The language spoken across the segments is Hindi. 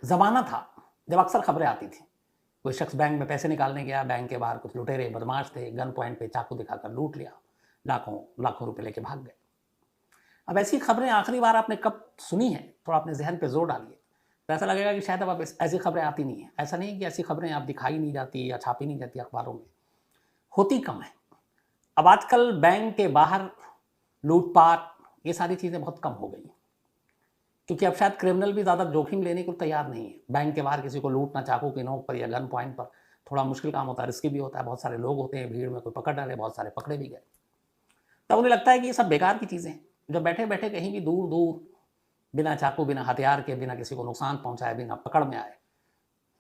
ज़माना था जब अक्सर खबरें आती थी, कोई शख्स बैंक में पैसे निकालने गया, बैंक के बाहर कुछ लुटेरे बदमाश थे, गन पॉइंट पे चाकू दिखाकर लूट लिया, लाखों लाखों रुपए लेके भाग गए। अब ऐसी खबरें आखिरी बार आपने कब सुनी है? थोड़ा अपने ज़हन पे ज़ोर डालिए। तो ऐसा लगेगा कि शायद अब ऐसी खबरें आती नहीं हैं। ऐसा नहीं है कि ऐसी खबरें अब दिखाई नहीं जाती या छापी नहीं जाती अखबारों में, होती कम है। अब आजकल बैंक के बाहर लूट-पाट ये सारी चीज़ें बहुत कम हो गई हैं, क्योंकि अब शायद क्रिमिनल भी ज़्यादा जोखिम लेने को तैयार नहीं है। बैंक के बाहर किसी को लूटना चाकू की नोक पर या गन पॉइंट पर थोड़ा मुश्किल काम होता है, रिस्की भी होता है। बहुत सारे लोग होते हैं भीड़ में, कोई पकड़ डाले, बहुत सारे पकड़े भी गए। तब उन्हें लगता है कि ये सब बेकार की चीज़ें हैं। जब बैठे-बैठे कहीं भी दूर-दूर बिना चाकू, बिना हथियार के, बिना किसी को नुकसान पहुँचाए, बिना पकड़ में आए,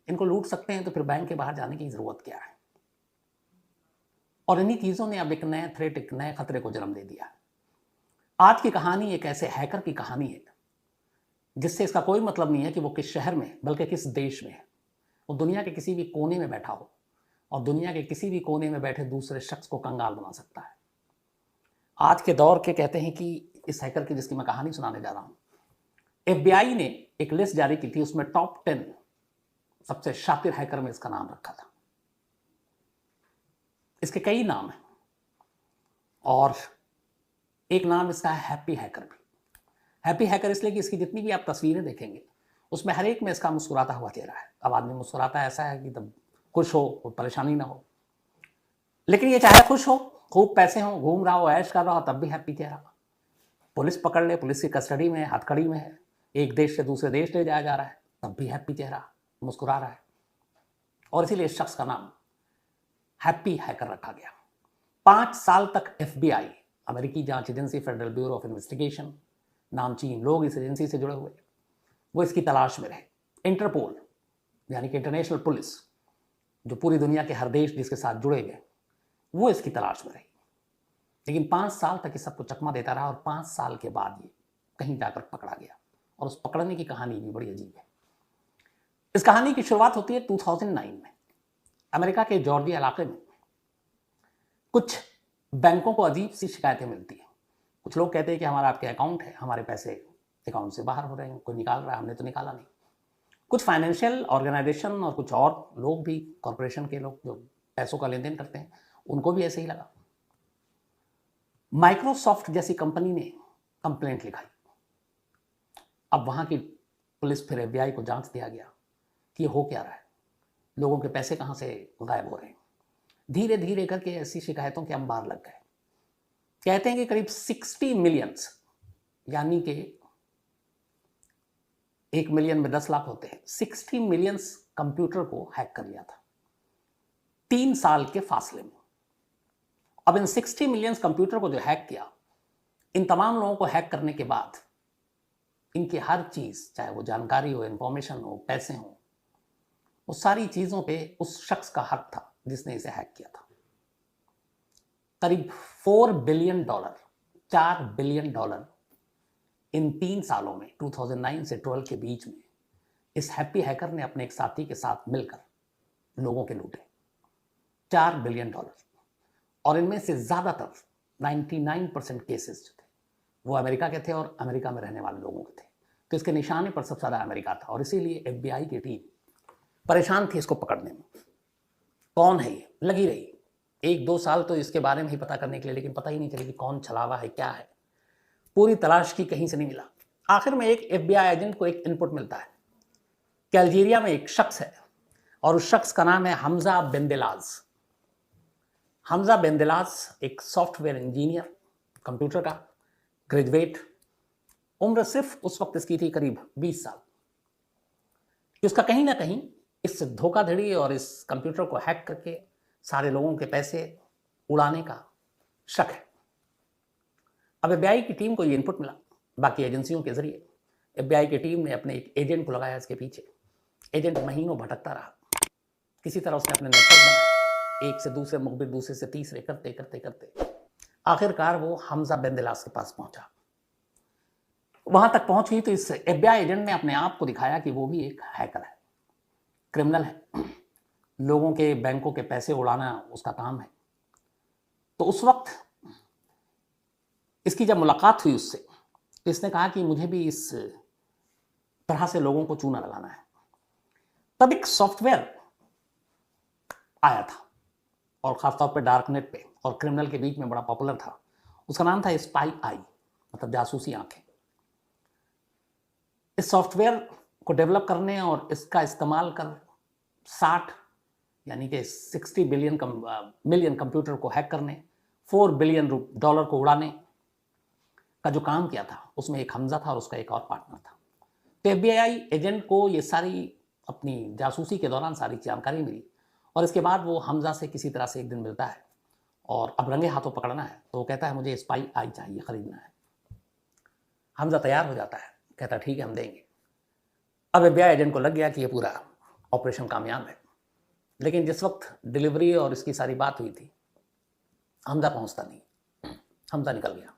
इनको लूट सकते हैं, तो फिर बैंक के बाहर जाने की ज़रूरत क्या है? और इन्हीं चीज़ों ने अब एक नए थ्रेट, एक नए खतरे को जन्म दे दिया है। आज की कहानी एक ऐसे हैकर की कहानी है, जिससे इसका कोई मतलब नहीं है कि वो किस शहर में, बल्कि किस देश में है। वो दुनिया के किसी भी कोने में बैठा हो और दुनिया के किसी भी कोने में बैठे दूसरे शख्स को कंगाल बना सकता है। आज के दौर के कहते हैं कि इस हैकर की जिसकी मैं कहानी सुनाने जा रहा हूँ, एफबीआई ने एक लिस्ट जारी की थी, उसमें टॉप 10 सबसे शातिर हैकर में इसका नाम रखा था। इसके कई नाम हैं और एक नाम इसका है हैप्पी हैकर भी। हैप्पी हैकर इसलिए कि इसकी जितनी भी आप तस्वीरें देखेंगे, उसमें हर एक में इसका मुस्कुराता हुआ चेहरा है। अब आदमी मुस्कुराता ऐसा है कि तब खुश हो, कोई परेशानी ना हो। लेकिन ये चाहे खुश हो, खूब पैसे हों, घूम रहा हो, ऐश कर रहा हो, तब भी हैप्पी चेहरा। पुलिस पकड़ ले, पुलिस की कस्टडी में है, हथकड़ी में है, एक देश से दूसरे देश ले जाया जा रहा है, तब भी हैप्पी चेहरा, मुस्कुरा रहा है। और इसीलिए इस शख्स का नाम हैप्पी हैकर रखा गया। 5 साल तक एफबीआई, अमेरिकी जांच agency, federal bureau of investigation, नामचीन लोग इस एजेंसी से जुड़े हुए, वो इसकी तलाश में रहे। इंटरपोल यानी कि इंटरनेशनल पुलिस, जो पूरी दुनिया के हर देश जिसके साथ जुड़े हुए, वो इसकी तलाश में रही। लेकिन 5 साल तक इस सबको चकमा देता रहा और 5 साल के बाद ये कहीं जाकर पकड़ा गया। और उस पकड़ने की कहानी भी बड़ी अजीब है। इस कहानी की शुरुआत होती है 2009 में। अमेरिका के जॉर्जिया इलाके में कुछ बैंकों को अजीब सी शिकायतें मिलती हैं। कुछ लोग कहते हैं कि हमारा आपके अकाउंट है, हमारे पैसे अकाउंट से बाहर हो रहे हैं, कोई निकाल रहा है, हमने तो निकाला नहीं। कुछ फाइनेंशियल ऑर्गेनाइजेशन और कुछ और लोग भी, कॉरपोरेशन के लोग जो पैसों का लेन देन करते हैं, उनको भी ऐसे ही लगा। माइक्रोसॉफ्ट जैसी कंपनी ने कंप्लेंट लिखाई। अब वहां की पुलिस, फिर एफबीआई को जांच दिया गया कि ये हो क्या रहा है, लोगों के पैसे कहां से गायब हो रहे हैं। धीरे धीरे करके ऐसी शिकायतों के अंबार लग गए। कहते हैं कि करीब 60 मिलियंस, यानी कि 1 मिलियन में 10 लाख होते हैं, 60 मिलियंस कंप्यूटर को हैक कर लिया था 3 साल के फासले में। अब इन 60 मिलियंस कंप्यूटर को जो हैक किया, इन तमाम लोगों को हैक करने के बाद इनकी हर चीज, चाहे वो जानकारी हो, इंफॉर्मेशन हो, पैसे हो, वो सारी चीजों पे उस शख्स का हक था जिसने इसे हैक किया था। करीब $4 बिलियन, $4 बिलियन इन 3 सालों में, 2009 से 12 के बीच में, इस हैप्पी हैकर ने अपने एक साथी के साथ मिलकर लोगों के लूटे $4 बिलियन। और इनमें से ज्यादातर 99% केसेस जो थे वो अमेरिका के थे और अमेरिका में रहने वाले लोगों के थे। तो इसके निशाने पर सबसे ज्यादा अमेरिका था और इसीलिए एफबीआई की टीम परेशान थी इसको पकड़ने में। कौन है ये, लगी रही 1-2 साल तो इसके बारे में ही पता करने के लिए, लेकिन पता ही नहीं चली कि कौन छलावा है, क्या है। पूरी तलाश की, कहीं से नहीं मिला। आखिर में एक एफबीआई एजेंट को एक इनपुट मिलता है कि अल्जीरिया में एक शख्स है और उस शख्स का नाम है हमजा बेंदेलाज। हमजा बेंदेलाज एक सॉफ्टवेयर इंजीनियर, कंप्यूटर का ग्रेजुएट, उम्र सिर्फ उस वक्त इसकी थी करीब 20 साल। उसका कहीं ना कहीं इस धोखाधड़ी और इस कंप्यूटर को हैक करके सारे लोगों के पैसे उड़ाने का शक है। अब एफबीआई की टीम को ये इनपुट मिला बाकी एजेंसियों के जरिए। एफबीआई की टीम ने अपने एक एजेंट को लगाया इसके पीछे। एजेंट महीनों भटकता रहा, किसी तरह उसने अपने नेटवर्क बनाया, एक से दूसरे मुखबिर, दूसरे से तीसरे, करते करते करते आखिरकार वो हमजा बेंदेलाज के पास पहुंचा। वहां तक पहुंच हुई तो इस एफबीआई एजेंट ने अपने आप को दिखाया कि वो भी एक हैकर है, क्रिमिनल है, लोगों के बैंकों के पैसे उड़ाना उसका काम है। तो उस वक्त इसकी जब मुलाकात हुई उससे, तो इसने कहा कि मुझे भी इस तरह से लोगों को चूना लगाना है, तब एक सॉफ्टवेयर आया था और खासतौर पे डार्क नेट पे और क्रिमिनल के बीच में बड़ा पॉपुलर था। उसका नाम था स्पाई आई, मतलब जासूसी आंखें। इस सॉफ्टवेयर को डेवलप करने और इसका इस्तेमाल कर 60 यानी कि 60 मिलियन कंप्यूटर को हैक करने, $4 बिलियन को उड़ाने का जो काम किया था, उसमें एक हमजा था और उसका एक और पार्टनर था। तो FBI एजेंट को ये सारी अपनी जासूसी के दौरान सारी जानकारी मिली और इसके बाद वो हमजा से किसी तरह से एक दिन मिलता है और अब रंगे हाथों पकड़ना है, तो वो कहता है मुझे स्पाई आई चाहिए, खरीदना है। हमजा तैयार हो जाता है, कहता है ठीक है हम देंगे। अब FBI एजेंट को लग गया कि ये पूरा ऑपरेशन कामयाब है, लेकिन जिस वक्त डिलीवरी और इसकी सारी बात हुई थी, हमजा पहुंचता नहीं, हमजा निकल गया।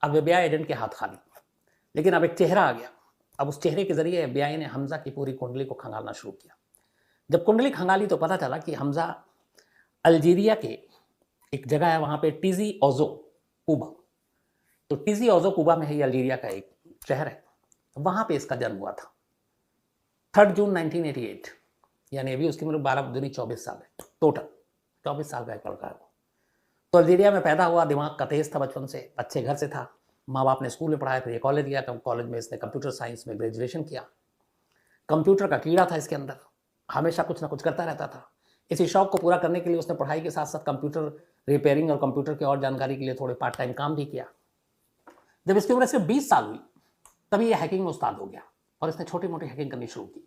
अब FBI एजेंट के हाथ खाली, लेकिन अब एक चेहरा आ गया। अब उस चेहरे के जरिए FBI ने हमजा की पूरी कुंडली को खंगालना शुरू किया। जब कुंडली खंगाली तो पता चला कि हमजा अल्जीरिया के एक जगह है, वहां पे टीजी ओजो कुबा, तो टीजी ओजो कुबा में है, ये अल्जीरिया का एक शहर है, वहां पे इसका जन्म हुआ था 3 जून 1988, यानी अभी उसकी उम्र 12 दूनी 24 साल है, टोटल 24 साल का एक लड़का है वो। तो अल्जीरिया में पैदा हुआ, दिमाग का तेज था, बचपन से अच्छे घर से था, माँ बाप ने स्कूल में पढ़ाया, फिर ये कॉलेज गया, कॉलेज में इसने कंप्यूटर साइंस में ग्रेजुएशन किया। कंप्यूटर का कीड़ा था इसके अंदर, हमेशा कुछ ना कुछ करता रहता था। इसी शौक को पूरा करने के लिए उसने पढ़ाई के साथ साथ कंप्यूटर रिपेयरिंग और कंप्यूटर की और जानकारी के लिए थोड़े पार्ट टाइम काम भी किया। जब इसकी उम्र सिर्फ 20 साल हुई, तभी ये हैकिंग में उस्ताद हो गया और इसने छोटी मोटी हैकिंग करनी शुरू की।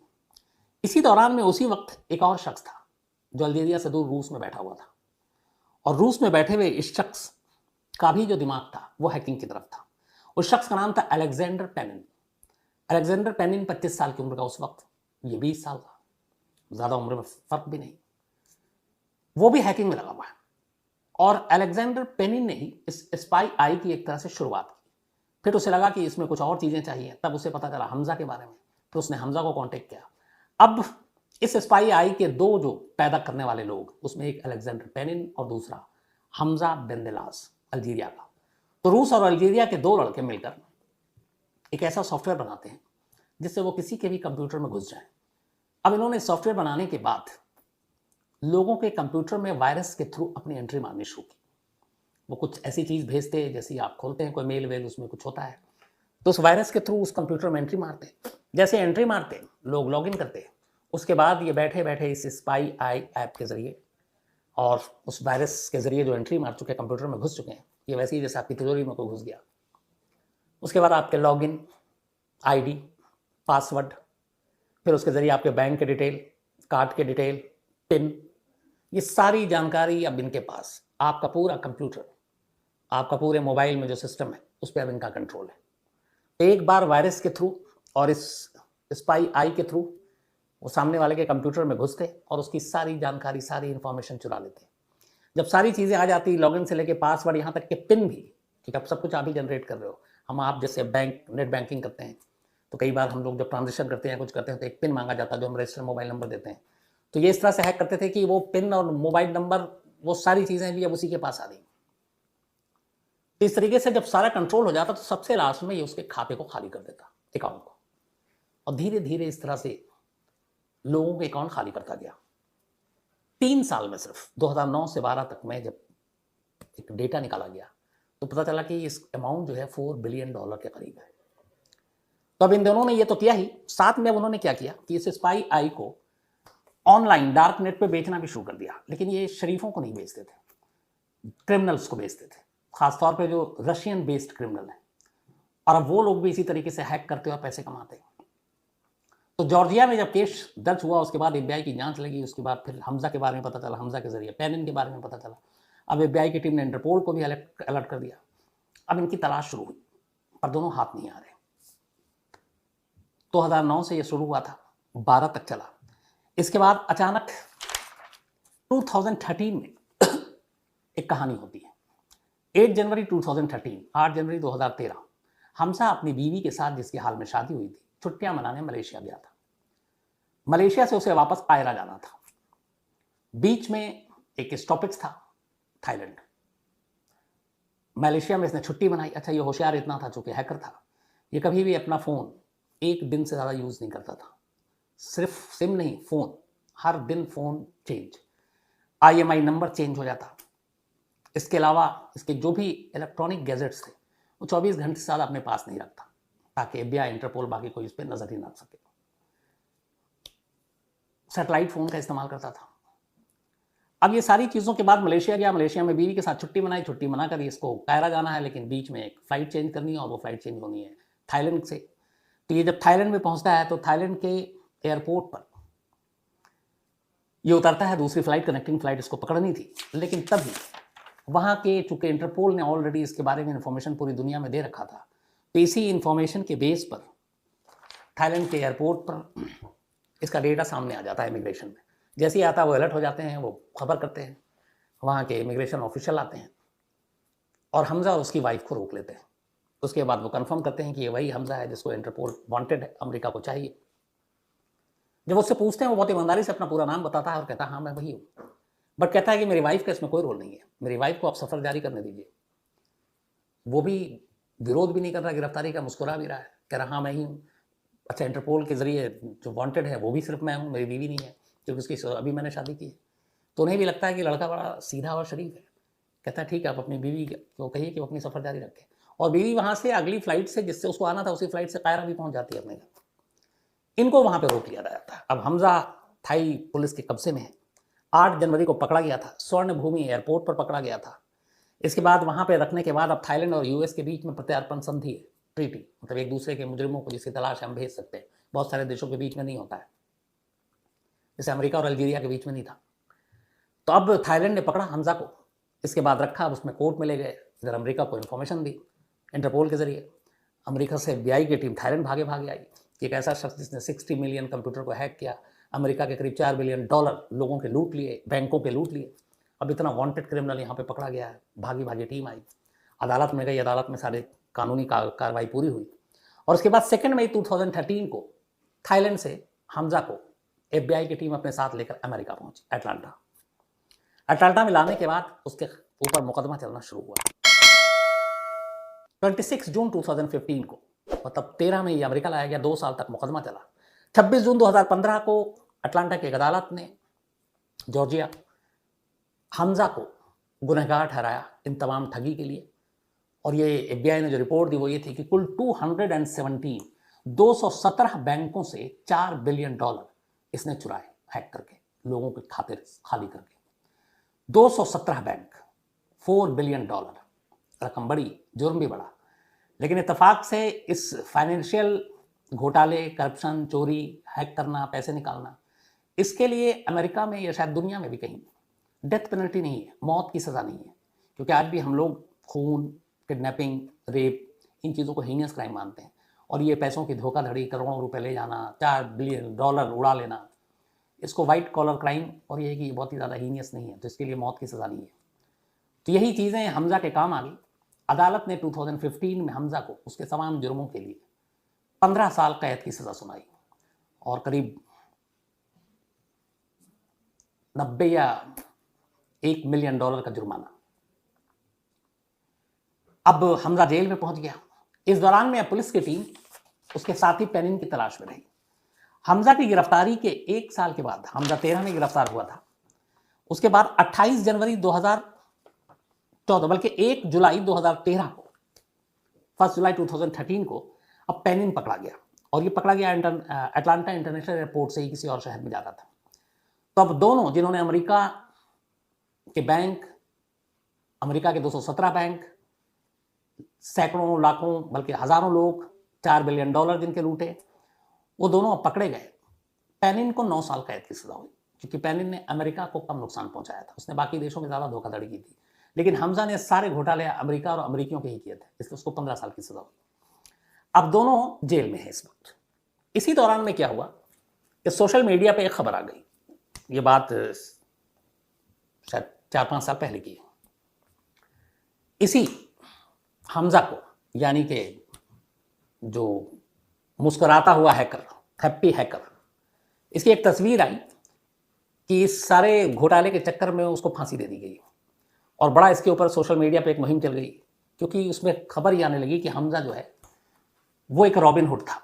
इसी दौरान में उसी वक्त एक और शख्स था जो अल्जीरिया से दूर रूस में बैठा हुआ था, और रूस में बैठे हुए इस शख्स का भी जो दिमाग था वो हैकिंग की तरफ था। उस शख्स का नाम था अलेक्जेंडर पेनिन। अलेक्जेंडर पेनिन 25 साल की उम्र का उस वक्त, ये 20 साल का, ज़्यादा उम्र में फर्क भी नहीं। वो भी हैकिंग में लगा हुआ है और अलेक्जेंडर पेनिन ने ही इस स्पाई आई की एक तरह से शुरुआत की। फिर उसे लगा कि इसमें कुछ और चीज़ें चाहिए, तब उसे पता चला हमजा के बारे में, तो उसने हमजा को कॉन्टेक्ट किया। अब इस स्पाई आई के दो जो पैदा करने वाले लोग, उसमें एक अलेक्जेंडर पेनिन और दूसरा हमजा बेंदेलास, अल्जीरिया का। तो रूस और अल्जीरिया के दो लड़के मिलकर एक ऐसा सॉफ्टवेयर बनाते हैं जिससे वो किसी के भी कंप्यूटर में घुस जाए। अब इन्होंने सॉफ्टवेयर बनाने के बाद लोगों के कंप्यूटर में वायरस के थ्रू अपनी एंट्री मारनी शुरू की। वो कुछ ऐसी चीज़ भेजते हैं, जैसे आप खोलते हैं कोई मेल वेल, उसमें कुछ होता है, तो उस वायरस के थ्रू उस कंप्यूटर में एंट्री मारते। जैसे एंट्री मारते लोग लॉगिन करते, उसके बाद ये बैठे बैठे इस स्पाई आई ऐप के जरिए और उस वायरस के जरिए जो एंट्री मार चुके हैं, कंप्यूटर में घुस चुके हैं, ये वैसे ही जैसे आपकी तिजोरी में कोई घुस गया। उसके बाद आपके लॉगिन आईडी, पासवर्ड, फिर उसके जरिए आपके बैंक के डिटेल, कार्ड के डिटेल, पिन, ये सारी जानकारी अब इनके पास, आपका पूरा कंप्यूटर, आपका पूरे मोबाइल में जो सिस्टम है उस पर अब इनका कंट्रोल है। एक बार वायरस के थ्रू और इस स्पाई आई के थ्रू वो सामने वाले के कंप्यूटर में घुसते और उसकी सारी जानकारी, सारी इंफॉर्मेशन चुरा लेते। जब सारी चीज़ें आ जाती, लॉगिन से लेके पासवर्ड, यहाँ तक कि पिन भी, ठीक है, अब सब कुछ आप ही जनरेट कर रहे हो। आप जैसे बैंक नेट बैंकिंग करते हैं तो कई बार हम लोग जब ट्रांजेक्शन करते हैं, कुछ करते हैं, तो एक पिन मांगा जाता है जो हम रजिस्टर्ड मोबाइल नंबर देते हैं। तो ये इस तरह से हैक करते थे कि वो पिन और मोबाइल नंबर, वो सारी चीज़ें भी अब उसी के पास आ गई। तो इस तरीके से जब सारा कंट्रोल हो जाता तो सबसे लास्ट में ये उसके खाते को खाली कर देता, अकाउंट को, और धीरे धीरे इस तरह से लोगों के अकाउंट खाली करता गया। 3 साल में सिर्फ 2009 से 12 तक में जब एक डेटा निकाला गया तो पता चला कि इस अमाउंट जो है $4 बिलियन के करीब है। तो अब इन दोनों ने ये तो किया ही, साथ में अब उन्होंने क्या किया कि इस स्पाई आई को ऑनलाइन डार्क नेट पे बेचना भी शुरू कर दिया। लेकिन ये शरीफों को नहीं बेचते थे, क्रिमिनल्स को बेचते थे, खासतौर पे जो रशियन बेस्ड क्रिमिनल हैं, और अब वो लोग भी इसी तरीके से हैक करते और पैसे कमाते हैं। तो जॉर्जिया में जब केस दर्ज हुआ, उसके बाद FBI की जांच लगी, उसके बाद फिर हमजा के बारे में पता चला, हमजा के जरिए पेनिन के बारे में पता चला। अब FBI की टीम ने इंटरपोल को भी अलर्ट कर दिया। अब इनकी तलाश शुरू हुई, पर दोनों हाथ नहीं आ रहे। 2009 से ये शुरू हुआ था, 12 तक चला। इसके बाद अचानक 2013 में एक कहानी होती है। 8 जनवरी 2013, 8 जनवरी 2013, हमजा अपनी बीवी के साथ, जिसकी हाल में शादी हुई थी, छुट्टियां मनाने मलेशिया गया था। मलेशिया से उसे वापस कायरा जाना था। बीच में एक स्टॉपेज था, थाईलैंड। मलेशिया में इसने छुट्टी बनाई। अच्छा, ये होशियार इतना था, चूंकि हैकर था, ये कभी भी अपना फ़ोन एक दिन से ज़्यादा यूज़ नहीं करता था। सिर्फ सिम नहीं, फ़ोन, हर दिन phone change, IMI number change हो जाता। इसके अलावा इसके जो भी इलेक्ट्रॉनिक गैजेट्स थे वो 24 घंटे से ज़्यादा अपने पास नहीं रखता, ताकि FBI, इंटरपोल, बाकी कोई इस पर नज़र ही ना सके। सैटेलाइट फ़ोन का इस्तेमाल करता था। अब ये सारी चीज़ों के बाद मलेशिया गया, मलेशिया में बीवी के साथ छुट्टी मनाई, छुट्टी मना कर इसको कायरा जाना है, लेकिन बीच में एक फ़्लाइट चेंज करनी है और वो फ़्लाइट चेंज होनी है थाईलैंड से। तो ये जब थाईलैंड में पहुंचता है तो थाईलैंड के एयरपोर्ट पर ये उतरता है, दूसरी फ़्लाइट, कनेक्टिंग फ़्लाइट इसको पकड़नी थी, लेकिन तभी वहाँ के, चूँकि इंटरपोल ने ऑलरेडी इसके बारे में इन्फॉर्मेशन पूरी दुनिया में दे रखा था, तो इसी इन्फॉर्मेशन के बेस पर थाईलैंड के एयरपोर्ट पर इसका डेटा सामने आ जाता है इमिग्रेशन में। जैसे ही आता है वो अलर्ट हो जाते हैं, वो खबर करते हैं, वहाँ के इमिग्रेशन ऑफिशियल आते हैं और हमजा और उसकी वाइफ को रोक लेते हैं। उसके बाद वो कंफर्म करते हैं कि ये वही हमजा है जिसको इंटरपोल वांटेड है, अमेरिका को चाहिए। जब उससे पूछते हैं वो बहुत ईमानदारी से अपना पूरा नाम बताता है और कहता है हाँ मैं वही हूँ, बट कहता है कि मेरी वाइफ का इसमें कोई रोल नहीं है, मेरी वाइफ को आप सफ़र जारी करने दीजिए। वो भी विरोध भी नहीं कर रहा गिरफ्तारी का, मुस्कुरा भी रहा है, कह रहा हाँ मैं ही हूँ। अच्छा, इंटरपोल के ज़रिए जो वांटेड है वो भी सिर्फ मैं हूँ, मेरी बीवी नहीं है, क्योंकि उसकी अभी मैंने शादी की है। तो उन्हें भी लगता है कि लड़का बड़ा सीधा और शरीफ है। कहता है ठीक है, आप अपनी बीवी को कहिए कि वो अपनी सफ़र जारी रखे, और बीवी वहाँ से अगली फ़्लाइट से जिससे उसको आना था उसी फ्लाइट से कायरा भी पहुँच जाती है अपने घर। इनको वहाँ पर रोक लिया जाता है। अब हमजा थाई पुलिस के कब्जे में है। 8 जनवरी को पकड़ा गया था, स्वर्ण भूमि एयरपोर्ट पर पकड़ा गया था। इसके बाद वहाँ पे रखने के बाद अब थाईलैंड और US के बीच में प्रत्यार्पण संधि है, ट्रीटी, मतलब एक दूसरे के मुजरिमों को जिसकी तलाश हम भेज सकते हैं। बहुत सारे देशों के बीच में नहीं होता है, जैसे अमेरिका और अल्जीरिया के बीच में नहीं था। तो अब थाईलैंड ने पकड़ा हमजा को, इसके बाद रखा, अब उसमें कोर्ट में ले गए, इधर अमेरिका को इन्फॉर्मेशन दी इंटरपोल के जरिए। अमेरिका से FBI की टीम थाईलैंड भागे भागे आई कि एक ऐसा शख्स जिसने 60 मिलियन कंप्यूटर को हैक किया, अमेरिका के करीब $4 बिलियन लोगों के लूट लिए, बैंकों के लूट लिए। अब इतना वांटेड क्रिमिनल यहाँ पे पकड़ा गया है। भागी भागी टीम आई, अदालत में गई, अदालत में सारे कानूनी कार्रवाई पूरी हुई, और उसके बाद 2 मई 2013 को थाईलैंड से हमजा को FBI की टीम अपने साथ लेकर अमेरिका पहुंची, अटलांटा में लाने के बाद उसके ऊपर मुकदमा चलना शुरू हुआ। 26 जून 2015 को, मतलब 13 में ये अमेरिका लाया गया, 2 साल तक मुकदमा चला। 26 जून 2015 को अटलांटा की एक अदालत ने, जॉर्जिया, हमजा को गुनहगार ठहराया इन तमाम ठगी के लिए। और ये FBI ने जो रिपोर्ट दी वो ये थी कि कुल 217 बैंकों से $4 बिलियन इसने चुराए, हैक करके, लोगों के खाते खाली करके। 217 बैंक, $4 बिलियन, रकम बड़ी, जुर्म भी बड़ा। लेकिन इत्तेफाक से इस फाइनेंशियल घोटाले, करप्शन, चोरी, हैक करना, पैसे निकालना, इसके लिए अमेरिका में या शायद दुनिया में भी कहीं डेथ पेनल्टी नहीं है, मौत की सज़ा नहीं है। क्योंकि आज भी हम लोग खून, किडनैपिंग, रेप, इन चीज़ों को हीनियस क्राइम मानते हैं, और ये पैसों की धोखाधड़ी, करोड़ों रुपए ले जाना, $4 बिलियन उड़ा लेना, इसको वाइट कॉलर क्राइम, और ये है कि ये बहुत ही ज़्यादा हीनियस नहीं है, तो इसके लिए मौत की सज़ा नहीं है। तो यही चीज़ें हमजा के काम आ गई। अदालत ने 2015 में हमजा को उसके तमाम जुर्मों के लिए 15 साल कैद की सज़ा सुनाई और करीब 90 या $1 मिलियन का जुर्माना। अब हमजा जेल में पहुंच गया। इस दौरान में पुलिस की टीम उसके साथी पेनिन की तलाश में रही। हमजा की गिरफ्तारी के 1 साल के बाद, हमजा 13 में गिरफ्तार हुआ था, उसके बाद 28 जनवरी 2014, बल्कि 1 जुलाई 2013 को, 1 जुलाई 2013 को अब पेनिन पकड़ा गया, और ये पकड़ा गया अटलांटा इंटरनेशनल एयरपोर्ट से ही किसी और शहर में जाता था। तो अब दोनों, जिन्होंने अमेरिका के बैंक, अमेरिका के 217 बैंक, सैकड़ों, लाखों, बल्कि हजारों लोग, $4 बिलियन जिनके लूटे, वो दोनों अब पकड़े गए। पेनिन को 9 साल कैद की सजा हुई, क्योंकि पेनिन ने अमेरिका को कम नुकसान पहुंचाया था, उसने बाकी देशों में ज़्यादा धोखाधड़ी की थी, लेकिन हमजा ने सारे घोटाले अमेरिका और अमेरिकियों के ही किए थे, इसलिए उसको 15 साल की सजा हुई। अब दोनों जेल में है इस वक्त। इसी दौरान में क्या हुआ कि सोशल मीडिया पे एक खबर आ गई, ये बात शायद 4-5 साल पहले की है। इसी हमजा को, यानी कि जो मुस्कुराता हुआ हैकर, हैप्पी हैकर, इसकी एक तस्वीर आई कि इस सारे घोटाले के चक्कर में उसको फांसी दे दी गई, और बड़ा इसके ऊपर सोशल मीडिया पे एक मुहिम चल गई, क्योंकि उसमें खबर ही आने लगी कि हमजा जो है वो एक रॉबिन हुड था,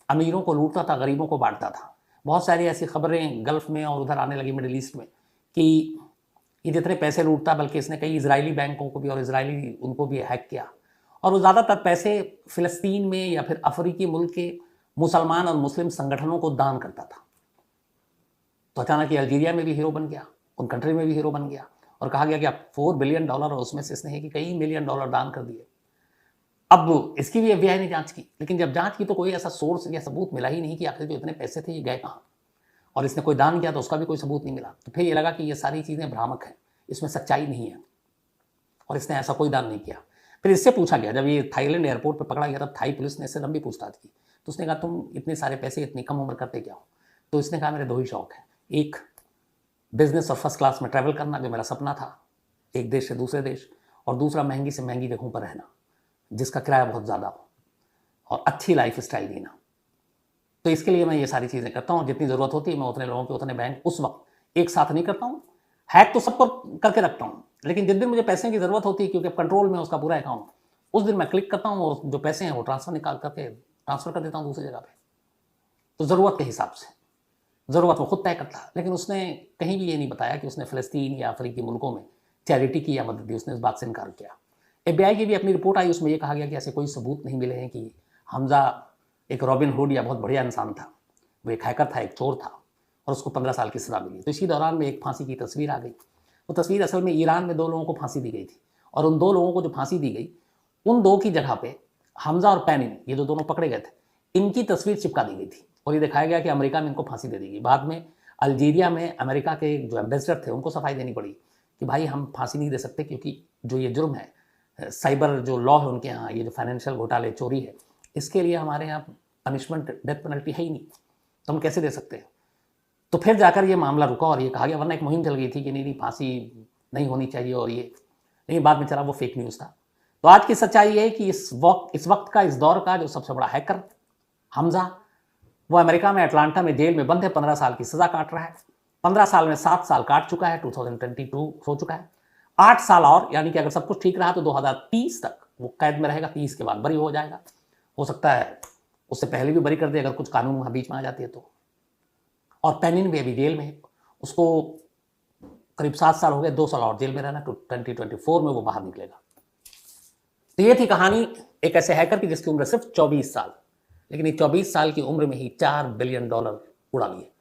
अमीरों को लूटता था, गरीबों को बांटता था, बहुत सारी ऐसी खबरें गल्फ में और उधर आने लगी मिडिल ईस्ट में कि ये जितने पैसे लूटता, बल्कि इसने कई इजरायली बैंकों को भी और इजरायली उनको भी हैक किया, और वो ज़्यादातर पैसे फ़िलिस्तीन में या फिर अफ्रीकी मुल्क के मुसलमान और मुस्लिम संगठनों को दान करता था। तो अचानक ये अल्जीरिया में भी हीरो बन गया, उन कंट्री में भी हीरो बन गया, और कहा गया कि आप $4 बिलियन, और उसमें से इसने है कि कई मिलियन डॉलर दान कर दिए। अब इसकी भी FBI ने जांच की, लेकिन जब जांच की तो कोई ऐसा सोर्स या सबूत मिला ही नहीं कि आखिर जो इतने पैसे थे ये गए कहाँ, और इसने कोई दान किया तो उसका भी कोई सबूत नहीं मिला। तो फिर ये लगा कि ये सारी चीज़ें भ्रामक हैं, इसमें सच्चाई नहीं है, और इसने ऐसा कोई दान नहीं किया। फिर इससे पूछा गया, जब ये थाईलैंड एयरपोर्ट पर पकड़ा गया तब थाई पुलिस ने इससे लंबी पूछताछ की, तो उसने कहा तुम इतने सारे पैसे इतनी कम उम्र करते क्या हो? तो इसने कहा मेरे दो ही शौक हैं, एक बिजनेस और फर्स्ट क्लास में ट्रैवल करना जो मेरा सपना था एक देश से दूसरे देश, और दूसरा महंगी से महंगी जगहों पर रहना जिसका किराया बहुत ज़्यादा हो, और अच्छी लाइफ स्टाइल जीना। तो इसके लिए मैं ये सारी चीज़ें करता हूँ, जितनी ज़रूरत होती है मैं उतने लोगों के उतने बैंक उस वक्त एक साथ नहीं करता हूँ। हैक तो सब पर करके रखता हूँ, लेकिन जिस दिन मुझे पैसे की ज़रूरत होती है, क्योंकि कंट्रोल में उसका पूरा अकाउंट, उस दिन मैं क्लिक करता हूँ और जो पैसे हैं वो ट्रांसफ़र कर देता हूँ दूसरी जगह पे। तो ज़रूरत के हिसाब से, ज़रूरत वो खुद तय करता है। लेकिन उसने कहीं भी ये नहीं बताया कि उसने फ़लस्तीन या अफ्रीकी मुल्कों में चैरिटी की या मदद दी, उसने इस बात से इनकार किया। FBI की भी अपनी रिपोर्ट आई, उसमें ये कहा गया कि ऐसे कोई सबूत नहीं मिले हैं कि हमजा एक रॉबिन हुड या बहुत बढ़िया इंसान था, वो एक हैकर था, एक चोर था, और उसको 15 साल की सज़ा मिली। तो इसी दौरान में एक फांसी की तस्वीर आ गई। वो तस्वीर असल में ईरान में 2 लोगों को फांसी दी गई थी, और उन 2 लोगों को जो फांसी दी गई, उन 2 की जगह पे हमजा और पैनिन, ये जो दोनों पकड़े गए थे, इनकी तस्वीर चिपका दी गई थी, और ये दिखाया गया कि अमेरिका में इनको फांसी दे दी गई। बाद में अल्जीरिया में अमेरिका के जो एम्बेसडर थे उनको सफाई देनी पड़ी कि भाई हम फांसी नहीं दे सकते, क्योंकि जो ये जुर्म है, साइबर जो लॉ है उनके यहाँ, ये जो फाइनेंशियल घोटाले चोरी है, इसके लिए हमारे यहाँ पनिशमेंट डेथ पेनल्टी है ही नहीं, तो हम कैसे दे सकते हैं। तो फिर जाकर ये मामला रुका और ये कहा गया, वरना एक मुहिम चल गई थी कि नहीं फांसी नहीं होनी चाहिए, और ये नहीं, बाद में चला वो फेक न्यूज़ था। तो आज की सच्चाई ये है कि इस वक्त का, इस दौर का जो सबसे बड़ा हैकर हमजा, वो अमेरिका में अटलांटा में जेल में बंद है, 15 साल की सज़ा काट रहा है। 15 साल में 7 साल काट चुका है, 2022 हो चुका है। 8 साल और, यानी कि अगर सब कुछ ठीक रहा तो 2030 तक वो कैद में रहेगा। 30 के बाद बरी हो जाएगा, हो सकता है उससे पहले भी बरी कर दे अगर कुछ कानून वहाँ बीच में आ जाती है तो। और पैनिन भी अभी जेल में है, उसको करीब 7 साल हो गए, 2 साल और जेल में रहना, 2024 में वो बाहर निकलेगा। तो ये थी कहानी एक ऐसे हैकर की जिसकी उम्र सिर्फ 24 साल, लेकिन ये 24 साल की उम्र में ही $4 बिलियन उड़ा लिए।